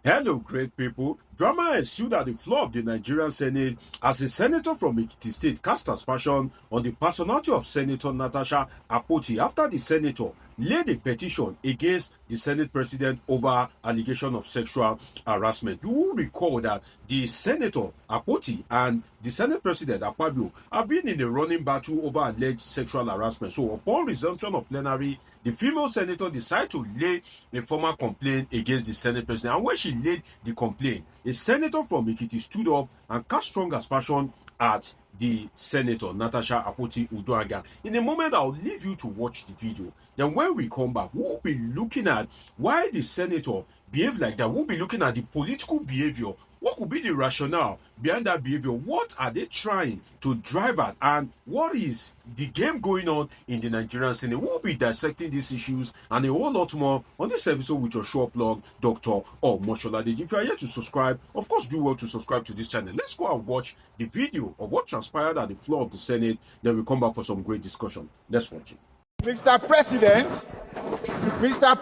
Hello, great people. Drama ensued at the floor of the Nigerian Senate as a senator from Ekiti State cast aspersion on the personality of Senator Natasha Akpoti after the senator laid a petition against the Senate President over allegation of sexual harassment. You will recall that the Senator Akpoti and the Senate President Akpabio have been in a running battle over alleged sexual harassment. So upon resumption of plenary, the female senator decided to lay a formal complaint against the Senate President. And when she laid the complaint, a senator from Ekiti stood up and cast strong aspersion at the senator, Natasha Akpoti-Uduaghan. In a moment, I'll leave you to watch the video. Then when we come back, we'll be looking at why the senator behaved like that. We'll be looking at the political behavior. What could be the rationale behind that behavior? What are they trying to drive at? And what is the game going on in the Nigerian Senate? We'll be dissecting these issues and a whole lot more on this episode with your show plug, Dr. Omoshola. If you are yet to subscribe, of course, do well to subscribe to this channel. Let's go and watch the video of what transpired at the floor of the Senate. Then we'll come back for some great discussion. Let's watch it. Mr.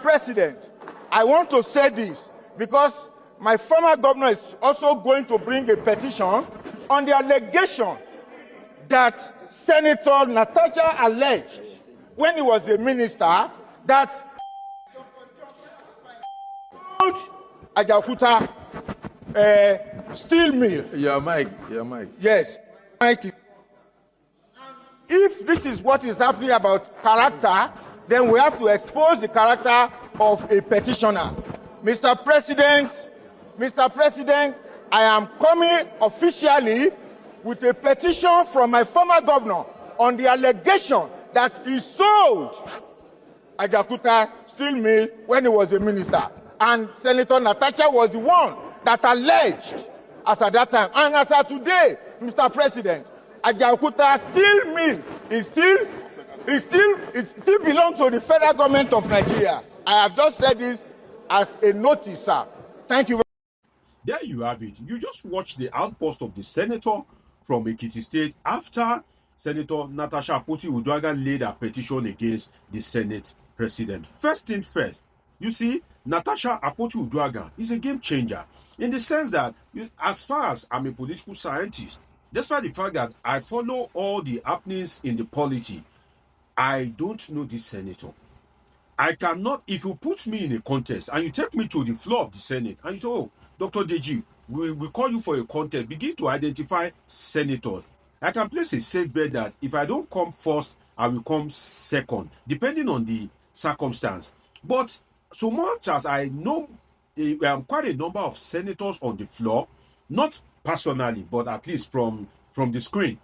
President, I want to say this because my former governor is also going to bring a petition on the allegation that Senator Natasha alleged when he was a minister that Ajaokuta steel mill. Your mic. Yes, mic. If this is what is happening about character, then we have to expose the character of a petitioner. Mr. President, I am coming officially with a petition from my former governor on the allegation that he sold Ajaokuta steel mill when he was a minister. And Senator Natasha was the one that alleged as at that time. And as of today, Mr. President, Ajaokuta steel mill it still belongs to the federal government of Nigeria. I have just said this as a notice, sir. Thank you. There you have it. You just watched the outburst of the senator from Ekiti State after Senator Natasha Akpoti-Uduaghan laid a petition against the Senate President. First thing first, you see, Natasha Akpoti-Uduaghan is a game changer in the sense that, as far as I'm a political scientist, despite the fact that I follow all the happenings in the polity, I don't know this senator. I cannot, if you put me in a contest and you take me to the floor of the Senate and you say, oh, Dr. Deji, we call you for a contest, begin to identify senators. I can place a safe bet that if I don't come first, I will come second, depending on the circumstance. But so much as I know quite a number of senators on the floor, not personally, but at least from the screen,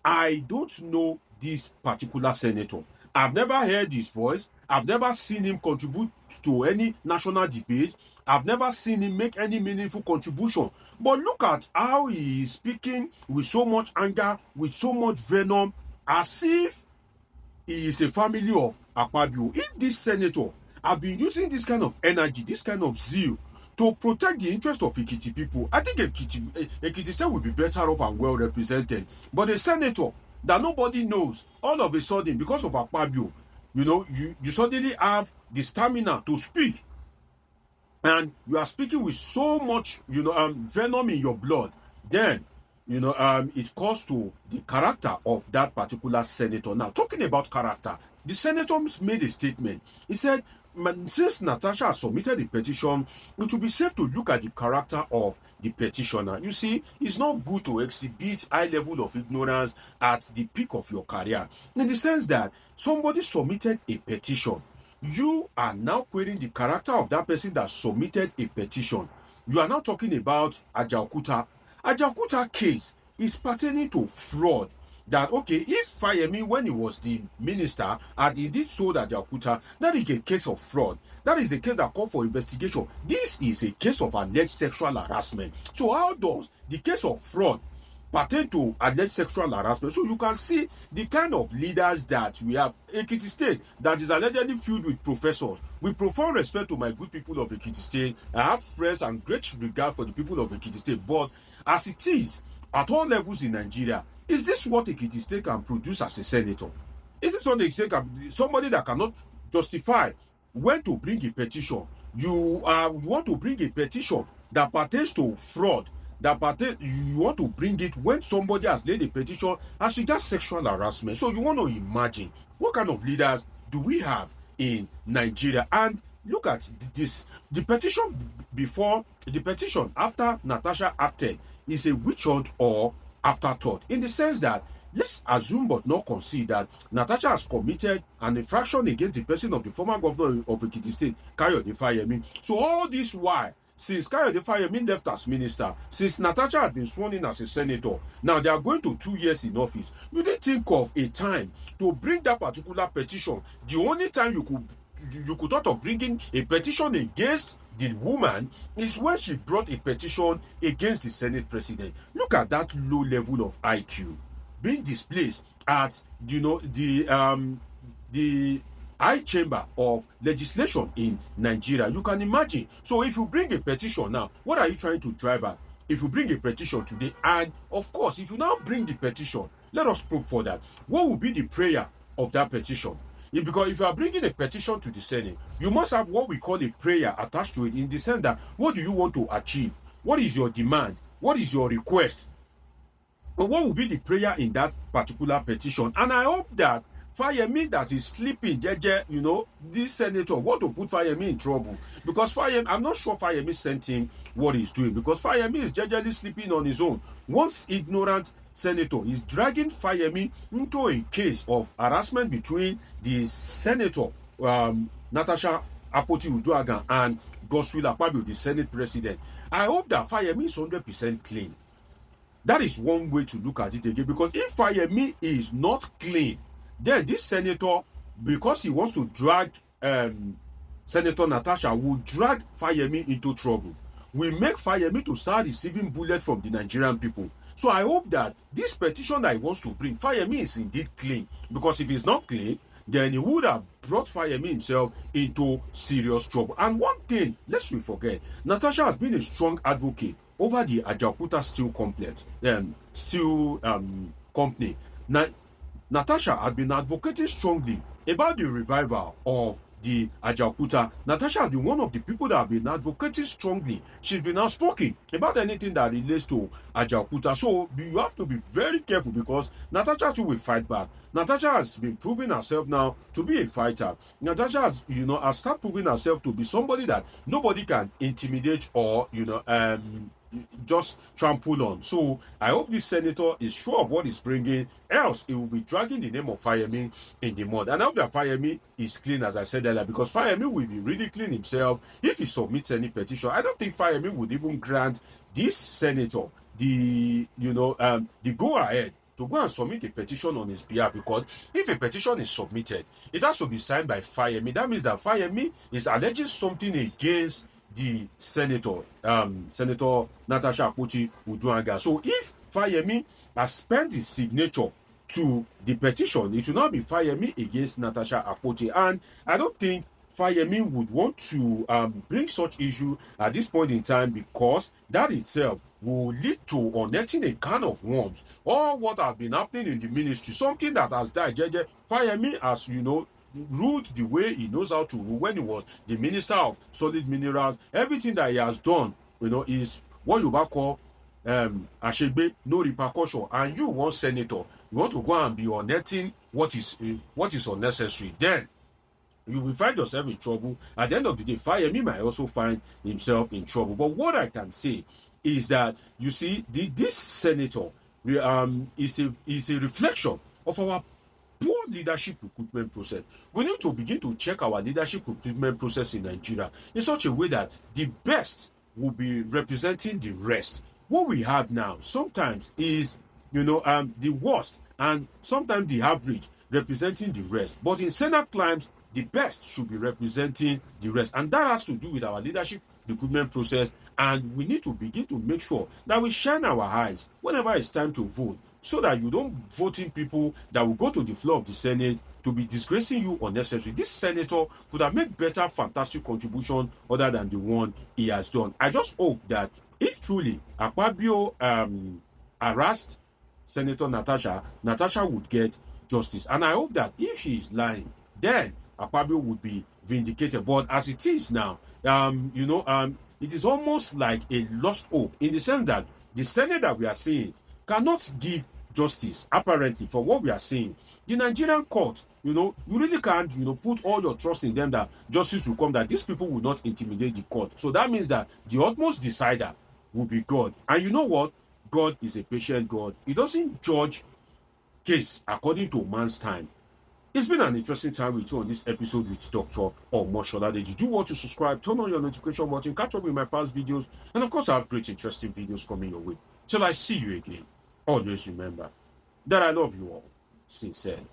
I don't know this particular senator. I've never heard his voice. I've never seen him contribute to any national debate. I've never seen him make any meaningful contribution. But look at how he is speaking with so much anger, with so much venom, as if he is a family of Akpabio. If this senator have been using this kind of energy, this kind of zeal, to protect the interest of Ekiti people, I think Ekiti State will be better off and well represented. But a senator that nobody knows, all of a sudden, because of Akpabio, you suddenly have the stamina to speak. And you are speaking with so much, venom in your blood. Then, it calls to the character of that particular senator. Now, talking about character, the senator made a statement. He said, since Natasha has submitted a petition, it will be safe to look at the character of the petitioner. You see, it's not good to exhibit high level of ignorance at the peak of your career. In the sense that somebody submitted a petition. You are now querying the character of that person that submitted a petition. You are now talking about Ajaokuta. Ajaokuta case is pertaining to fraud. That, okay, if Fayemi, when he was the minister, and he did sold Ajaokuta, that is a case of fraud. That is a case that called for investigation. This is a case of alleged sexual harassment. So how does the case of fraud pertain to alleged sexual harassment? So you can see the kind of leaders that we have. Ekiti State, that is allegedly filled with professors. With profound respect to my good people of Ekiti State, I have friends and great regard for the people of Ekiti State. But as it is, at all levels in Nigeria, is this what Ekiti State can produce as a senator? Is this what Ekiti State can, somebody that cannot justify when to bring a petition? You want to bring a petition that pertains to fraud, you want to bring it when somebody has laid a petition as regards sexual harassment. So you want to imagine what kind of leaders do we have in Nigeria? And look at this. The petition after Natasha acted is a witch hunt or afterthought, in the sense that let's assume but not concede that Natasha has committed an infraction against the person of the former governor of Ekiti State, Kayode Fayemi. So all this while, since Kayode Fayemi left as minister, since Natasha had been sworn in as a senator, now they are going to 2 years in office. You didn't think of a time to bring that particular petition. The only time you could thought of bringing a petition against the woman is when she brought a petition against the Senate president. Look at that low level of IQ being displaced at the high chamber of legislation in Nigeria. You can imagine. So if you bring a petition now, what are you trying to drive at? If you bring a petition today, and of course, if you now bring the petition, let us probe for that. What will be the prayer of that petition? Because if you are bringing a petition to the Senate, you must have what we call a prayer attached to it, in the sense that what do you want to achieve? What is your demand? What is your request? But what will be the prayer in that particular petition? And I hope that Fayemi, that is sleeping, this senator want to put Fayemi in trouble, because Fayemi, I'm not sure Fayemi sent him what he's doing, because Fayemi is jejely sleeping on his own. Once ignorant senator is dragging Fayemi into a case of harassment between the senator Natasha Akpoti-Uduaghan and Godswill Akpabio, the Senate president. I hope that Fayemi is 100% clean. That is one way to look at it again, because if Fayemi is not clean, then this senator, because he wants to drag Senator Natasha, will drag Fayemi into trouble. Will make Fayemi to start receiving bullets from the Nigerian people. So I hope that this petition that he wants to bring, Fayemi is indeed clean. Because if he's not clean, then he would have brought Fayemi himself into serious trouble. And one thing, lest we forget, Natasha has been a strong advocate over the Ajaokuta steel company. Now, Natasha had been advocating strongly about the revival of the Ajaokuta. Natasha has been one of the people that have been advocating strongly. She's been outspoken about anything that relates to Ajaokuta. So you have to be very careful, because Natasha too will fight back. Natasha has been proving herself now to be a fighter. Natasha has, has started proving herself to be somebody that nobody can intimidate or, just trample on. So I hope this senator is sure of what he's bringing, else he will be dragging the name of Fayemi in the mud. And I hope that Fayemi is clean, as I said earlier, because Fayemi will be really clean himself if he submits any petition. I don't think Fayemi would even grant this senator the go ahead to go and submit a petition on his behalf, because if a petition is submitted, it has to be signed by Fayemi. That means that Fayemi is alleging something against the senator, Senator Natasha Akpoti-Uduaghan. So if Fayemi has spent his signature to the petition, it will not be Fayemi against Natasha Akpoti. And I don't think Fayemi would want to bring such issue at this point in time, because that itself will lead to unearthing a can of worms. All what has been happening in the ministry, something that has died. Fayemi, as ruled the way he knows how to rule when he was the Minister of Solid Minerals. Everything that he has done, is what you call Ashegbe, no repercussion. And you, one senator, you want to go and be unearthing what is unnecessary. Then you will find yourself in trouble. At the end of the day, Fayemi might also find himself in trouble. But what I can say is that, you see, this senator is a reflection of our poor leadership recruitment process. We need to begin to check our leadership recruitment process in Nigeria in such a way that the best will be representing the rest. What we have now sometimes is, the worst, and sometimes the average representing the rest. But in Senate climes, the best should be representing the rest. And that has to do with our leadership recruitment process. And we need to begin to make sure that we shine our eyes whenever it's time to vote, so that you don't vote in people that will go to the floor of the Senate to be disgracing you unnecessarily. This senator could have made better, fantastic contribution other than the one he has done. I just hope that if truly Akpabio harassed Senator Natasha would get justice. And I hope that if she is lying, then Akpabio would be vindicated. But as it is now, it is almost like a lost hope, in the sense that the Senate that we are seeing cannot give justice, apparently, for what we are seeing. The Nigerian court, you really can't, put all your trust in them that justice will come, that these people will not intimidate the court. So that means that the utmost decider will be God. And you know what? God is a patient God. He doesn't judge case according to man's time. It's been an interesting time with you on this episode with Dr. Omoshola. Did you do want to subscribe? Turn on your notification button, catch up with my past videos, and of course I have great interesting videos coming your way. Till I see you again, always remember that I love you all sincerely.